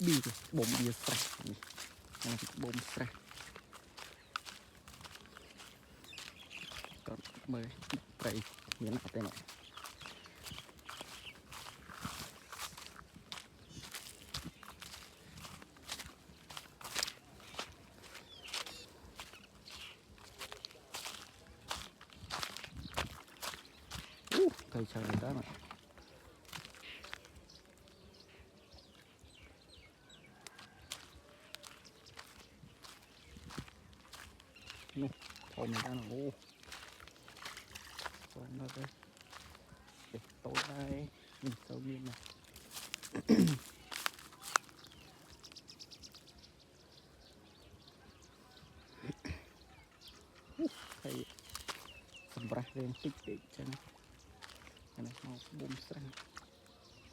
bì bông bia sạch bông sạch còn mới vậy miếng ở đây này cây trời đó mà nè thôi mình ra nào còn nó đây để tối đây mình sâu miên này thầy sầm rác lên tích để chân này nó bông xanh